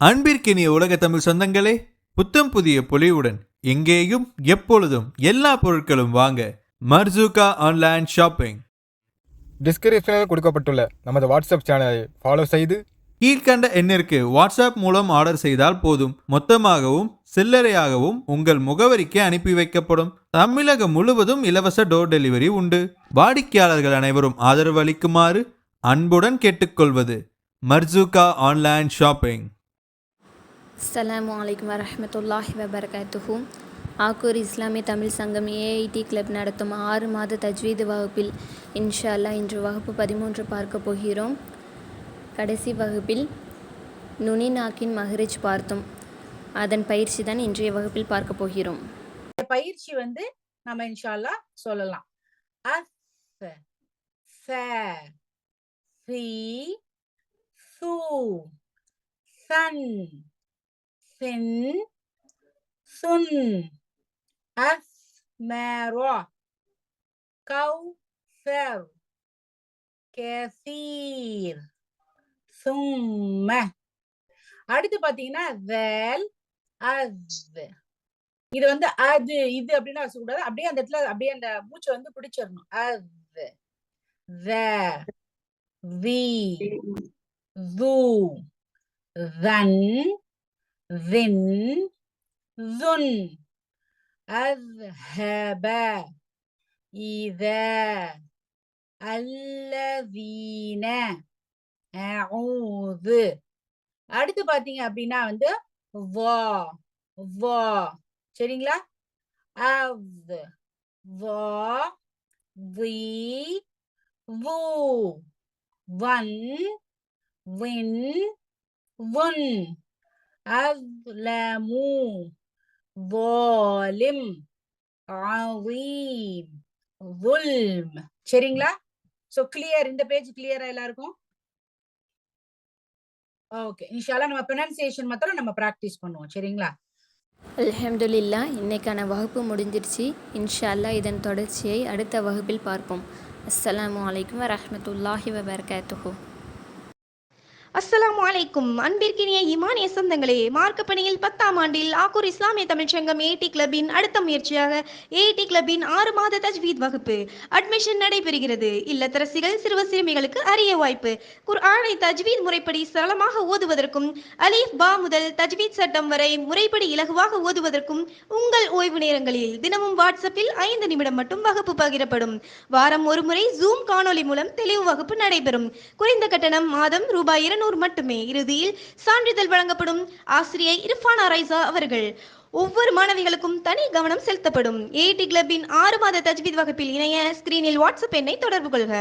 அன்பிற்கினிய உலக தமிழ் சொந்தங்களே, புத்தம் புதிய பொலிவுடன் எங்கேயும் எப்பொழுதும் எல்லா பொருட்களும் வாங்க மர்சூகா ஆன்லைன் ஷாப்பிங். டிஸ்கிரிப்ஷனில் கொடுக்கப்பட்டுள்ள நமது வாட்ஸ்அப் சேனலை ஃபாலோ செய்து கீழ்கண்ட எண்ணிற்கு வாட்ஸ்அப் மூலம் ஆர்டர் செய்தால் போதும். மொத்தமாகவும் சில்லறையாகவும் உங்கள் முகவரிக்கு அனுப்பி வைக்கப்படும். தமிழகம் முழுவதும் இலவச டோர் டெலிவரி உண்டு. வாடிக்கையாளர்கள் அனைவரும் ஆதரவு அளிக்குமாறு அன்புடன் கேட்டுக்கொள்வது மர்சூகா ஆன்லைன் ஷாப்பிங். அஸ்ஸலாமு அலைக்கும் வரஹ்மத்துல்லாஹி வபரகாத்துஹு. ஆக்கூர் இஸ்லாமிய தமிழ் சங்கம் ஏஐடி கிளப் நடத்தும் 6 மாத தஜ்வீது வகுப்பில் இன்ஷா அல்லாஹ் இன்று வகுப்பு 13 பார்க்க போகிறோம். கடைசி வகுப்பில் நுனி நாக்கின் மஹ்ரிஜ் பார்த்தோம். அதன் பயிற்சி தான் இன்றைய வகுப்பில் பார்க்க போகிறோம். பயிற்சி நம்ம இன்ஷா அல்லாஹ் சொல்லலாம். அஸ், ச, சி, சு, சன், சின், சுன், அஸ்மரா, கௌசர், கசீர், சும்ம. அடுத்து பாத்தீங்கன்னா வேல், அஸ். இது அது இது அப்படின்னு சொல்லக்கூடாது. அப்படியே அந்த இடத்துல அப்படியே அந்த மூச்சை பிடிச்சிடணும். அஸ், த, வி, து, தன், ذن ذن أذهب إذا الذين أعوذ. அடுத்து பாத்தீங்க அப்படின்னா வா வா. சரிங்களா? அஸ், வா, வி, வு, வன், வின், வுன். அஸ்லமு, ظالم, عظيم, ظلم. சரிங்களா? So clear? இந்த பேஜ் கிளியரா எல்லாருக்கும்? ஓகே, இன்ஷால்லா நம்ம ப்ரொனன்சியேஷன் மாத்திரம் நம்ம பிராக்டிஸ் பண்ணுவோம். சரிங்களா? அல்ஹம்துலில்லாஹ், இன்னைக்கான வகுப்பு முடிஞ்சிருச்சு. இன்ஷா அல்லாஹ் இதன் தொடர்ச்சியை அடுத்த வகுப்பில் பார்ப்போம். அஸ்ஸலாமு அலைக்கும் வரஹ்மத்துல்லாஹி வபரகாத்துஹு. அஸ்ஸலாமு அலைக்கும். அன்பிற்கினிய ஈமானிய சொந்தங்களே, மார்க்க பணியில் 10ஆம் ஆண்டில் ஆக்கூர் இஸ்லாமிய தமிழ்ச்சங்கம் ஏடி கிளப்பின் அடுத்த முயற்சியாக ஏடி கிளப்பின் 6 மாத தஜ்வீத் வகுப்பு அட்மிஷன் நடைபெறுகிறது. இல்லத்தரசிகள் சிறுவ சிறுமிகளுக்கு அரிய வாய்ப்பு. குர்ஆனை தஜ்வீத் முறைப்படி சரளமாக ஓதுவதற்கும் அலீஃப் பா முதல் தஜ்வீத் சட்டம் வரை முறைப்படி இலகுவாக ஓதுவதற்கும் உங்கள் ஓய்வு நேரங்களில் தினமும் வாட்ஸ்அப்பில் 5 நிமிடம் மட்டும் வகுப்பு பகிரப்படும். வாரம் ஒரு முறை ஜூம் காணொலி மூலம் தெளிவு வகுப்பு நடைபெறும். குறைந்த கட்டணம் மாதம் ரூபாய் 200 மட்டுமே. இறுதியில் சான்றிதழ் வழங்கப்படும். ஆசிரியை இர்ஃபானா ரைசா அவர்கள். ஒவ்வொரு மாணவிகளுக்கும் தனி கவனம் செலுத்தப்படும். ஏடி கிளப்பின் 6 மாத தஜ்வீத் வகுப்பில் இணைய ஸ்கிரீனில் வாட்ஸ்அப் எண்ணை தொடர்பு கொள்க.